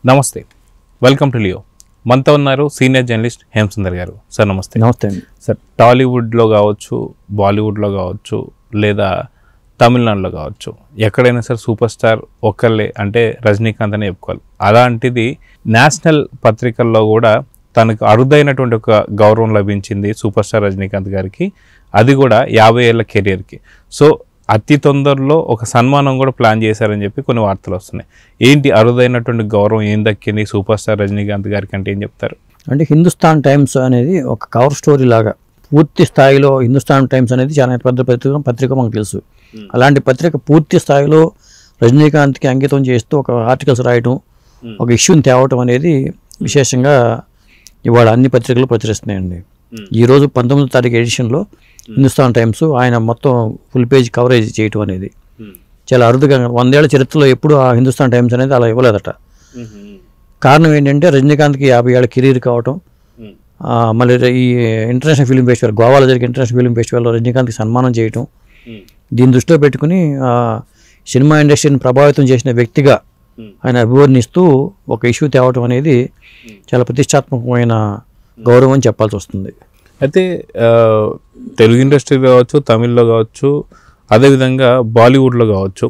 నమస్తే, welcome to Leo. మనతో ఉన్నారు సీనియర్ జర్నలిస్ట్ హేమసుందర్ గారు. సార్ నమస్తే. నమస్తే అండి. సార్, టాలీవుడ్లో కావచ్చు, బాలీవుడ్లో కావచ్చు, లేదా తమిళనాడులో కావచ్చు, ఎక్కడైనా సార్ సూపర్ స్టార్ ఒక్కళ్ళే అంటే రజనీకాంత్ అని చెప్పుకోవాలి. అలాంటిది నేషనల్ పత్రికల్లో కూడా తనకు అరుదైనటువంటి ఒక గౌరవం లభించింది సూపర్ స్టార్ రజనీకాంత్ గారికి, అది కూడా 50 ఏళ్ల కెరియర్కి. సో అతి తొందరలో ఒక సన్మానం కూడా ప్లాన్ చేశారని చెప్పి కొన్ని వార్తలు వస్తున్నాయి. ఏంటి అరుదైనటువంటి గౌరవం ఏం దక్కింది సూపర్ స్టార్ రజనీకాంత్ గారికి అంటే ఏం చెప్తారు? అంటే హిందుస్థాన్ టైమ్స్ అనేది ఒక కవర్ స్టోరీ లాగా పూర్తి స్థాయిలో హిందుస్థాన్ టైమ్స్ అనేది చాలా పెద్ద పత్రిక మనకు తెలుసు. అలాంటి పత్రిక పూర్తి స్థాయిలో రజనీకాంత్కి అంకితం చేస్తూ ఒక ఆర్టికల్స్ రాయటం, ఒక ఇష్యూని తేవటం అనేది విశేషంగా ఇవాళ అన్ని పత్రికలు ప్రచురిస్తున్నాయండి. ఈరోజు 19వ తారీఖు ఎడిషన్లో హిందుస్థాన్ టైమ్స్ ఆయన మొత్తం ఫుల్ పేజ్ కవరేజ్ చేయటం అనేది చాలా అరుదుగా 100 ఏళ్ల చరిత్రలో ఎప్పుడు ఆ హిందుస్థాన్ టైమ్స్ అనేది అలా ఇవ్వలేదట. కారణం ఏంటంటే రజనీకాంత్కి 50 ఏళ్ల కెరీర్ కావటం, మళ్ళీ ఈ ఇంటర్నేషనల్ ఫిలిం ఫెస్టివల్ గోవాలో జరిగే ఇంటర్నేషనల్ ఫిలిం ఫెస్టివల్లో రజనీకాంత్కి సన్మానం చేయటం, దీన్ని దృష్టిలో పెట్టుకుని సినిమా ఇండస్ట్రీని ప్రభావితం చేసిన వ్యక్తిగా ఆయన అభివర్ణిస్తూ ఒక ఇష్యూ తేవటం అనేది చాలా ప్రతిష్టాత్మకమైన గౌరవం అని చెప్పాల్సి వస్తుంది. అయితే తెలుగు ఇండస్ట్రీలో కావచ్చు, తమిళ్లో కావచ్చు, అదేవిధంగా బాలీవుడ్లో కావచ్చు,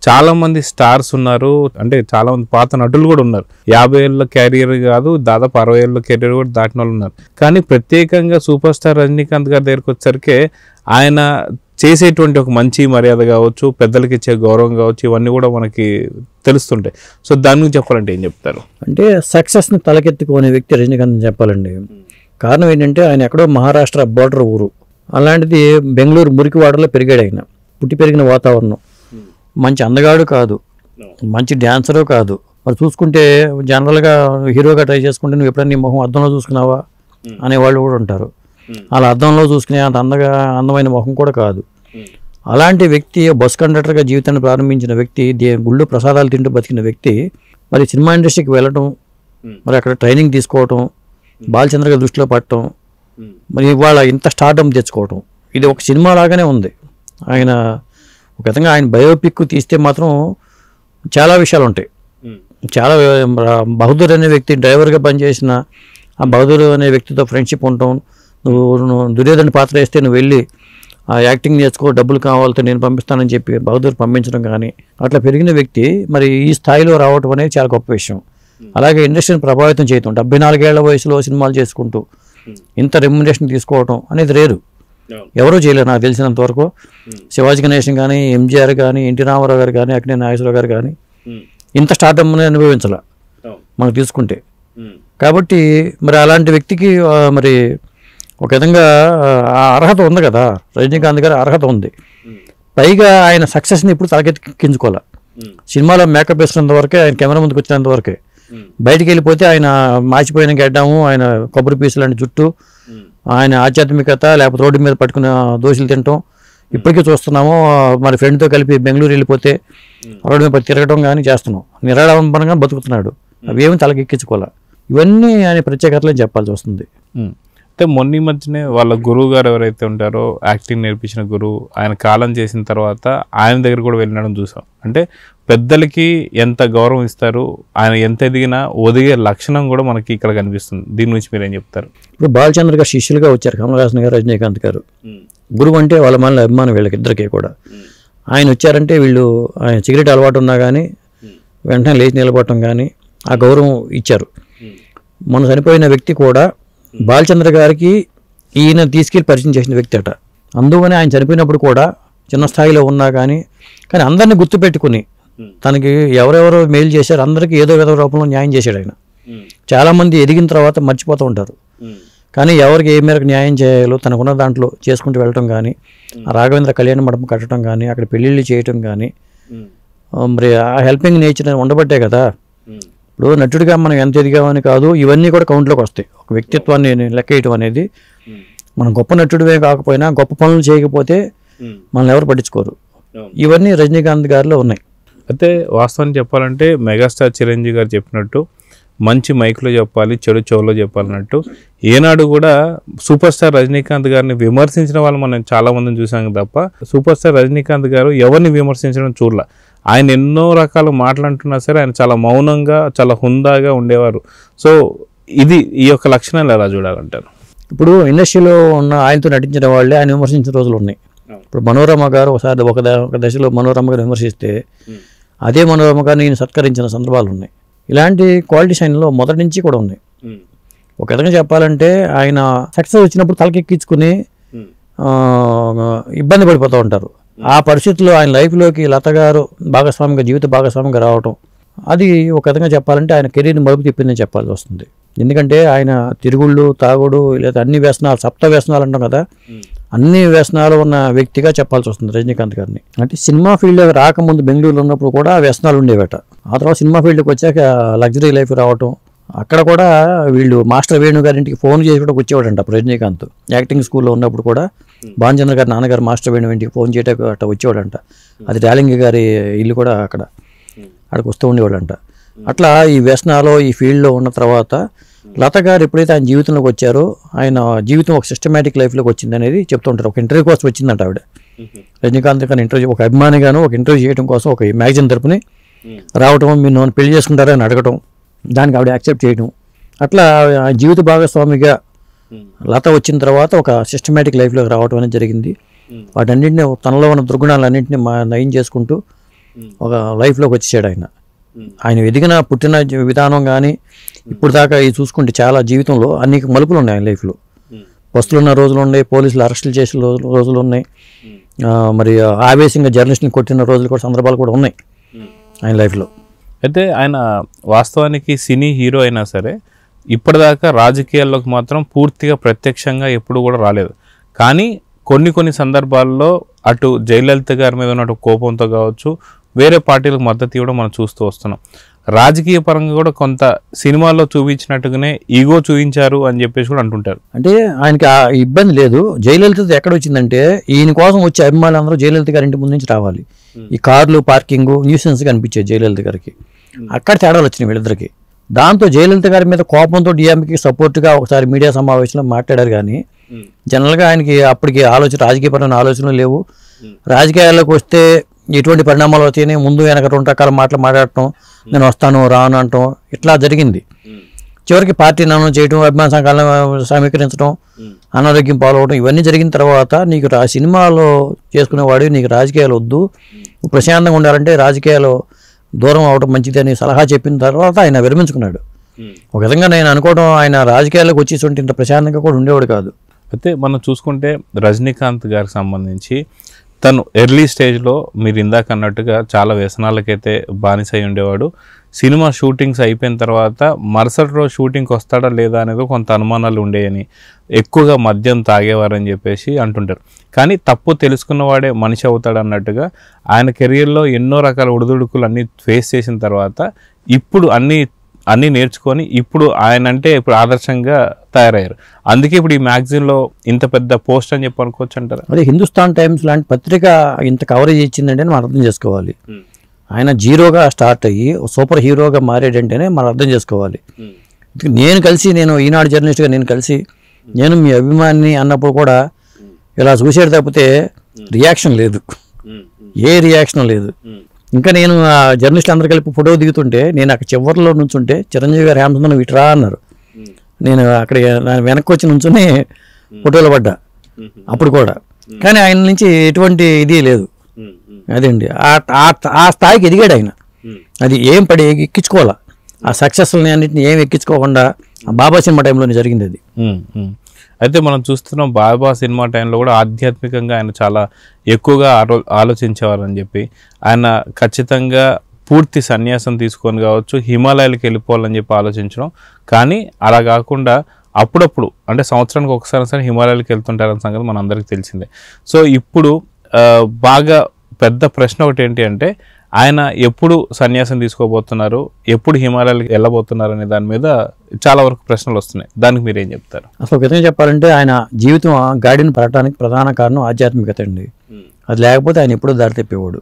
చాలామంది స్టార్స్ ఉన్నారు. అంటే చాలామంది పాత నటులు కూడా ఉన్నారు. 50 ఏళ్ళ క్యారియర్ కాదు, దాదాపు 60 ఏళ్ళ కెరీర్ కూడా దాటిన వాళ్ళు ఉన్నారు. కానీ ప్రత్యేకంగా సూపర్ స్టార్ రజనీకాంత్ గారి దగ్గరికి వచ్చేసరికి ఆయన చేసేటువంటి ఒక మంచి మర్యాద కావచ్చు, పెద్దలకి ఇచ్చే గౌరవం కావచ్చు, ఇవన్నీ కూడా మనకి తెలుస్తుంటాయి. సో దాని గురించి చెప్పాలంటే ఏం చెప్తారు? అంటే సక్సెస్ని తలకెత్తుకునే వ్యక్తి రజనీకాంత్ చెప్పాలండి. కారణం ఏంటంటే ఆయన ఎక్కడో మహారాష్ట్ర బోర్డర్ ఊరు, అలాంటిది బెంగళూరు మురికివాడలో పెరిగాడు. ఆయన పుట్టి పెరిగిన వాతావరణం. మంచి అందగాడు కాదు, మంచి డ్యాన్సరు కాదు. మరి చూసుకుంటే జనరల్గా హీరోగా ట్రై చేసుకుంటే నువ్వు ఎప్పుడైనా నీ మొహం అద్దంలో చూసుకున్నావా అనేవాళ్ళు కూడా ఉంటారు. అలా అద్దంలో చూసుకునే అంత అందమైన మొహం కూడా కాదు. అలాంటి వ్యక్తి బస్ కండక్టర్గా జీవితాన్ని ప్రారంభించిన వ్యక్తి, గుళ్ళు ప్రసాదాలు తింటూ బతికిన వ్యక్తి, మరి సినిమా ఇండస్ట్రీకి వెళ్ళటం, మరి అక్కడ ట్రైనింగ్ తీసుకోవటం, బాలచంద్ర గారి దృష్టిలో పడటం, మరి ఇవాళ ఇంత స్టార్డమ్ తెచ్చుకోవటం, ఇది ఒక సినిమా లాగానే ఉంది. ఆయన ఒక విధంగా ఆయన బయోపిక్ తీస్తే మాత్రం చాలా విషయాలు ఉంటాయి. చాలా బహదూర్ అనే వ్యక్తి డ్రైవర్గా పనిచేసిన ఆ బహదూర్ అనే వ్యక్తితో ఫ్రెండ్షిప్ ఉండటం, నువ్వు దుర్యోధన పాత్ర వేస్తే నువ్వు వెళ్ళి ఆ యాక్టింగ్ నేర్చుకో, డబ్బులు కావాలితే నేను పంపిస్తానని చెప్పి బహదూర్ పంపించడం కానీ, అట్లా పెరిగిన వ్యక్తి మరి ఈ స్థాయిలో రావటం అనేది చాలా గొప్ప విషయం. అలాగే ఇండస్ట్రీని ప్రభావితం చేయటం, 74 ఏళ్ల వయసులో సినిమాలు చేసుకుంటూ ఇంత రెమ్యునరేషన్ తీసుకోవటం అనేది రేరు, ఎవరూ చేయలేరు నాకు తెలిసినంత వరకు. శివాజీ గణేశన్ కానీ, ఎంజీఆర్ కానీ, ఎన్టీ రామారావు గారు కానీ, అక్కినేని నాగేశ్వరరావు గారు కానీ ఇంత స్టార్డమ్ అనుభవించాల మనం తీసుకుంటే. కాబట్టి మరి అలాంటి వ్యక్తికి మరి ఒక విధంగా ఆ అర్హత ఉంది కదా, రజనీకాంత్ గారి అర్హత ఉంది. పైగా ఆయన సక్సెస్ని ఇప్పుడు తలకెత్తించుకోవాలి. సినిమాలో మేకప్ వేసినంత వరకే, ఆయన కెమెరా ముందుకు వచ్చినంత వరకే. బయటికి వెళ్ళిపోతే ఆయన మాచిపోయిన గడ్డము, ఆయన కొబ్బరి పీసు లాంటి జుట్టు, ఆయన ఆధ్యాత్మికత, లేకపోతే రోడ్డు మీద పట్టుకున్న దోశలు తినటం ఇప్పటికీ చూస్తున్నాము. మరి ఫ్రెండ్తో కలిపి బెంగళూరు వెళ్ళిపోతే రోడ్డు మీద తిరగడం కానీ చేస్తున్నాం. నిరాడంబరంగా బతుకుతున్నాడు. అవేమి తలకెక్కించుకోవాలి. ఇవన్నీ ఆయన ప్రత్యేకతలు చెప్పాల్సి వస్తుంది. అంటే మొన్న మధ్యనే వాళ్ళ గురువు గారు ఎవరైతే ఉంటారో, యాక్టింగ్ నేర్పించిన గురువు, ఆయన కాలం చేసిన తర్వాత ఆయన దగ్గర కూడా వెళ్ళడం చూసాం. అంటే పెద్దలకి ఎంత గౌరవం ఇస్తారు, ఆయన ఎంత ఎదిగినా ఒదిగే లక్షణం కూడా మనకి ఇక్కడ కనిపిస్తుంది. దీని గురించి మీరు ఏం చెప్తారు? ఇప్పుడు బాలచంద్ర గారు శిష్యులుగా వచ్చారు కమల్ హాసన్ గారు, రజనీకాంత్ గారు. గురువు అంటే వాళ్ళ మన అభిమానం వీళ్ళకి ఇద్దరికీ కూడా. ఆయన వచ్చారంటే వీళ్ళు ఆయన సిగరెట్ అలవాటు ఉన్నా కానీ వెంటనే లేచి నిలబడటం కానీ ఆ గౌరవం ఇచ్చారు. మొన్న చనిపోయిన వ్యక్తి కూడా బాలచంద్ర గారికి ఈయన తీసుకెళ్ళి పరిచయం చేసిన వ్యక్తి అట. అందువనే ఆయన చనిపోయినప్పుడు కూడా చిన్న స్థాయిలో ఉన్నా కానీ అందరినీ గుర్తుపెట్టుకుని తనకి ఎవరెవరో మెయిల్ చేశారు, అందరికీ ఏదో ఏదో రూపంలో న్యాయం చేశాడు ఆయన. చాలామంది ఎదిగిన తర్వాత మర్చిపోతూ ఉంటారు, కానీ ఎవరికి ఏ మేరకు న్యాయం చేయాలో తనకున్న దాంట్లో చేసుకుంటూ వెళ్ళటం కానీ, రాఘవేంద్ర కళ్యాణ మండపం కట్టడం కానీ, అక్కడ పెళ్ళిళ్ళు చేయటం కానీ, మరి ఆ హెల్పింగ్ నేచర్ ఉండబట్టే కదా. ఇప్పుడు నటుడిగా మనం ఎంత ఎదిగామని కాదు, ఇవన్నీ కూడా కౌంట్లోకి వస్తాయి. ఒక వ్యక్తిత్వాన్ని లెక్కేయటం అనేది, మనం గొప్ప నటుడివే కాకపోయినా గొప్ప పనులు చేయకపోతే మనల్ని ఎవరు పట్టించుకోరు. ఇవన్నీ రజనీకాంత్ గారిలో ఉన్నాయి. అయితే వాస్తవానికి చెప్పాలంటే మెగాస్టార్ చిరంజీవి గారు చెప్పినట్టు మంచి మైక్లో చెప్పాలి, చెడు చెవులో చెప్పాలన్నట్టు ఏనాడు కూడా సూపర్ స్టార్ రజనీకాంత్ గారిని విమర్శించిన వాళ్ళు మనం చాలా మందిని చూసాం తప్ప సూపర్ స్టార్ రజనీకాంత్ గారు ఎవరిని విమర్శించడం చూడలే. ఆయన ఎన్నో రకాల మాట్లాడుతున్నా సరే ఆయన చాలా మౌనంగా చాలా హుందాగా ఉండేవారు. సో ఈ యొక్క లక్షణాలు ఎలా చూడాలంటారు? ఇప్పుడు ఇండస్ట్రీలో ఉన్న ఆయనతో నటించిన వాళ్ళే ఆయన విమర్శించిన రోజులు ఉన్నాయి. ఇప్పుడు మనోరమ గారు ఒకసారి ఒక దశలో మనోరమ గారు విమర్శిస్తే అదే మనోరమ గారిని నేను సత్కరించిన సందర్భాలు ఉన్నాయి. ఇలాంటి క్వాలిటీస్ ఆయనలో మొదటి నుంచి కూడా ఉన్నాయి. ఒక విధంగా చెప్పాలంటే ఆయన సక్సెస్ వచ్చినప్పుడు తలకెక్కించుకుని ఇబ్బంది పడిపోతూ ఉంటారు. ఆ పరిస్థితుల్లో ఆయన లైఫ్లోకి లత గారు జీవిత భాగస్వామిగా రావటం, అది ఒక విధంగా చెప్పాలంటే ఆయన కెరీర్ని మలుపు తిప్పిందని చెప్పాల్సి వస్తుంది. ఎందుకంటే ఆయన తిరుగుళ్ళు, తాగుడు, లేదా అన్ని వ్యసనాలు, సప్త వ్యసనాలు అంటాం కదా, అన్ని వ్యసనాలు ఉన్న వ్యక్తిగా చెప్పాల్సి వస్తుంది రజనీకాంత్ గారిని. అంటే సినిమా ఫీల్డ్లో రాకముందు బెంగళూరులో ఉన్నప్పుడు కూడా వ్యసనాలు ఉండేవట. ఆ తర్వాత సినిమా ఫీల్డ్కి వచ్చాక లగ్జరీ లైఫ్ రావటం, అక్కడ కూడా వీళ్ళు మాస్టర్ వేణు గారింటికి ఫోన్ చేసి కూడా వచ్చేవాడంట రజనీకాంత్. యాక్టింగ్ స్కూల్లో ఉన్నప్పుడు కూడా భానుచంద్ర గారి నాన్నగారు మాస్టర్ వేణు ఇంటికి ఫోన్ చేయటం అట్లా వచ్చేవాడంట. అది డాలింగి గారి ఇల్లు కూడా అక్కడికి వస్తూ ఉండేవాడంట. అట్లా ఈ వ్యసనాలు ఈ ఫీల్డ్లో ఉన్న తర్వాత లత గారు ఎప్పుడైతే ఆయన జీవితంలోకి వచ్చారో ఆయన జీవితం ఒక సిస్టమేటిక్ లైఫ్లోకి వచ్చింది అనేది చెప్తూ ఉంటారు. ఒక ఇంటర్వ్యూ కోసం వచ్చిందంట ఆవిడ, రజనీకాంత్ గారిని ఇంటర్వ్యూ, ఒక అభిమానిగాను ఒక ఇంటర్వ్యూ చేయడం కోసం ఒక మ్యాగజైన్ తరపుని రావటం, మీరు నన్ను పెళ్లి చేసుకుంటారని అడగటం, దానికి ఆవిడ యాక్సెప్ట్ చేయడం. అట్లా జీవిత భాగస్వామిగా లత వచ్చిన తర్వాత ఒక సిస్టమేటిక్ లైఫ్లోకి రావటం అనేది జరిగింది. వాటన్నింటినీ తనలో ఉన్న దుర్గుణాలన్నింటినీ నయం చేసుకుంటూ ఒక లైఫ్లోకి వచ్చేసాడు ఆయన. ఆయన ఎదిగిన పుట్టిన విధానం కానీ ఇప్పుడు దాకా ఇది చూసుకుంటే చాలా జీవితంలో అన్ని మలుపులు ఉన్నాయి ఆయన లైఫ్లో. వస్తులున్న రోజులు ఉన్నాయి, పోలీసులు అరెస్టులు చేసిన రోజులు ఉన్నాయి, మరి ఆవేశంగా జర్నలిస్ట్ని కొట్టిన రోజులు కూడా సందర్భాలు కూడా ఉన్నాయి ఆయన లైఫ్లో. అయితే ఆయన వాస్తవానికి సినీ హీరో అయినా సరే ఇప్పటిదాకా రాజకీయాల్లోకి మాత్రం పూర్తిగా ప్రత్యక్షంగా ఎప్పుడు కూడా రాలేదు. కానీ కొన్ని సందర్భాల్లో అటు జయలలిత గారి మీద ఉన్న కోపంతో కావచ్చు, వేరే పార్టీలకు మద్దతు ఇవ్వడం మనం చూస్తూ వస్తున్నాం. రాజకీయ పరంగా కూడా కొంత సినిమాల్లో చూపించినట్టుగానే ఈగో చూపించారు అని చెప్పేసి కూడా అంటుంటారు. అంటే ఆయనకి ఆ ఇబ్బంది లేదు. జయలలిత ఎక్కడ వచ్చిందంటే ఈయన కోసం వచ్చే అభిమానులు అందరూ జయలలిత గారి ఇంటి ముందు నుంచి రావాలి. ఈ కార్లు పార్కింగ్ న్యూసెన్స్గా అనిపించేది జయలలిత గారికి. అక్కడ తేడాలు వచ్చినాయి వీళ్ళిద్దరికి. దాంతో జయలలిత గారి మీద కోపంతో డిఎంకి సపోర్ట్గా ఒకసారి మీడియా సమావేశంలో మాట్లాడారు. కానీ జనరల్గా ఆయనకి అప్పటికి రాజకీయపరమైన ఆలోచనలు లేవు. రాజకీయాల్లోకి వస్తే ఎటువంటి పరిణామాలు వస్తాయని ముందు వెనక 2 రకాల మాటలు మాట్లాడటం, నేను వస్తాను రాను అంటాం, ఇట్లా జరిగింది. చివరికి పార్టీ నన్ను చేయడం, అభిమాన సంఘాలను సమీకరించడం, అనారోగ్యం పాల్గొవడం, ఇవన్నీ జరిగిన తర్వాత నీకు సినిమాలో చేసుకునేవాడు, నీకు రాజకీయాలు వద్దు, ప్రశాంతంగా ఉండాలంటే రాజకీయాలు దూరం అవడం మంచిది అని సలహా చెప్పిన తర్వాత ఆయన విరమించుకున్నాడు. ఒక విధంగా నేను అనుకోవడం ఆయన రాజకీయాల్లోకి వచ్చేసి ఇంత ప్రశాంతంగా కూడా ఉండేవాడు కాదు. అయితే మనం చూసుకుంటే రజనీకాంత్ గారికి సంబంధించి తను ఎర్లీ స్టేజ్లో మీరు ఇందాక అన్నట్టుగా చాలా వ్యసనాలకైతే బానిసై ఉండేవాడు. సినిమా షూటింగ్స్ అయిపోయిన తర్వాత మరుసటి రోజు షూటింగ్కి వస్తాడా లేదా అనేది కొంత అనుమానాలు ఉండేయని, ఎక్కువగా మద్యం తాగేవారని చెప్పేసి అంటుంటారు. కానీ తప్పు తెలుసుకున్నవాడే మనిషి అవుతాడు అన్నట్టుగా ఆయన కెరియర్లో ఎన్నో రకాల ఉడుదుడుకులు అన్నీ ఫేస్ చేసిన తర్వాత ఇప్పుడు అన్నీ నేర్చుకొని ఇప్పుడు ఆయన అంటే ఇప్పుడు ఆదర్శంగా తయారయ్యారు. అందుకే ఇప్పుడు ఈ మ్యాగజైన్లో ఇంత పెద్ద పోస్ట్ అని చెప్పి అనుకోవచ్చు అంటారు. అదే హిందుస్థాన్ టైమ్స్ లాంటి పత్రిక ఇంత కవరేజ్ ఇచ్చిందంటే మనం అర్థం చేసుకోవాలి. ఆయన జీరోగా స్టార్ట్ అయ్యి సూపర్ హీరోగా మారేటంటేనే మనం అర్థం చేసుకోవాలి. నేను ఈనాడు జర్నలిస్ట్గా నేను మీ అభిమాని అన్నప్పుడు కూడా ఇలా చూసేది తప్పితే రియాక్షన్ లేదు, ఏ రియాక్షన్ లేదు. ఇంకా నేను ఆ జర్నలిస్టులు అందరూ కలిపి ఫోటో దిగుతుంటే నేను అక్కడ చివరిలో నుంచుంటే చిరంజీవి గారు హేమచంద్ర ఇటురా అన్నారు. నేను అక్కడ వెనక్కి వచ్చి నుంచుని ఫోటోలో పడ్డా అప్పుడు కూడా. కానీ ఆయన నుంచి ఎటువంటి ఇది లేదు. అదండి ఆ స్థాయికి ఎదిగాడు ఆయన. అది ఏం ఎక్కించుకోవాలా, ఆ సక్సెస్ని అన్నింటినీ ఏం ఎక్కించుకోకుండా బాబా సినిమా టైంలోనే జరిగింది అది. అయితే మనం చూస్తున్నాం బాబా సినిమా టైంలో కూడా ఆధ్యాత్మికంగా ఆయన చాలా ఎక్కువగా ఆలోచించేవారని చెప్పి ఆయన ఖచ్చితంగా పూర్తి సన్యాసం తీసుకొని కావచ్చు హిమాలయాలకు వెళ్ళిపోవాలని చెప్పి ఆలోచించడం. కానీ అలా కాకుండా అప్పుడప్పుడు అంటే సంవత్సరానికి ఒకసారి హిమాలయాలకు వెళ్తుంటారన్న సంగతి మన అందరికీ తెలిసిందే. సో ఇప్పుడు బాగా పెద్ద ప్రశ్న ఒకటి ఏంటి అంటే ఆయన ఎప్పుడు సన్యాసం తీసుకోబోతున్నారు, ఎప్పుడు హిమాలయాలకు వెళ్ళబోతున్నారు అనే దాని మీద చాలా వరకు ప్రశ్నలు వస్తున్నాయి. దానికి మీరు ఏం చెప్తారు? అసలు విధంగా చెప్పాలంటే ఆయన జీవితం గాడిని పడటానికి ప్రధాన కారణం ఆధ్యాత్మికత అండి. అది లేకపోతే ఆయన ఎప్పుడూ దారి తెప్పేవాడు.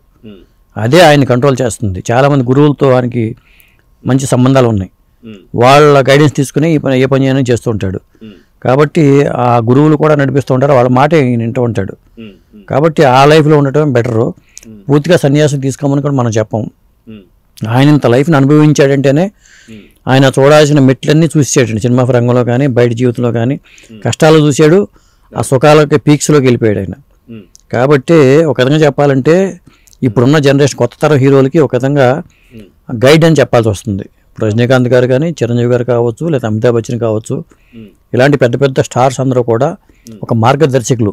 అదే ఆయన కంట్రోల్ చేస్తుంది. చాలామంది గురువులతో ఆయనకి మంచి సంబంధాలు ఉన్నాయి. వాళ్ళ గైడెన్స్ తీసుకుని ఏ పని అయినా చేస్తూ ఉంటాడు. కాబట్టి ఆ గురువులు కూడా నడిపిస్తూ ఉంటారు, వాళ్ళ మాట ఈయన వింటూ ఉంటాడు. కాబట్టి ఆ లైఫ్లో ఉండటం బెటరు. పూర్తిగా సన్యాసం తీసుకోమని కూడా మనం చెప్పం. ఆయన ఇంత లైఫ్ని అనుభవించాడంటేనే ఆయన చూడాల్సిన మెట్లన్నీ చూసాడండి. సినిమా రంగంలో కానీ బయట జీవితంలో కానీ కష్టాలు చూశాడు, ఆ సుఖాలకి పీక్స్లోకి వెళ్ళిపోయాడు ఆయన. కాబట్టి ఒక విధంగా చెప్పాలంటే ఇప్పుడున్న జనరేషన్ కొత్త తరం హీరోలకి ఒక విధంగా గైడ్ అని చెప్పాల్సి వస్తుంది. ఇప్పుడు రజనీకాంత్ గారు కానీ, చిరంజీవి గారు కావచ్చు, లేదా అమితాబ్ బచ్చన్ కావచ్చు, ఇలాంటి పెద్ద పెద్ద స్టార్స్ అందరూ కూడా ఒక మార్గదర్శకులు,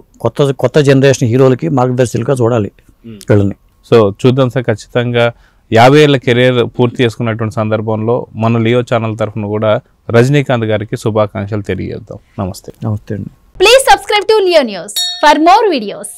కొత్త జనరేషన్ హీరోలకి మార్గదర్శకులుగా చూడాలి వీళ్ళని. సో చూద్దాం సార్, ఖచ్చితంగా 50 ఏళ్ల కెరీర్ పూర్తి చేసుకున్నటువంటి సందర్భంలో మన లియో ఛానల్ తరఫున కూడా రజనీకాంత్ గారికి శుభాకాంక్షలు తెలియజేద్దాం. నమస్తే. నమస్తే అండి. Please subscribe to Leo News for more videos.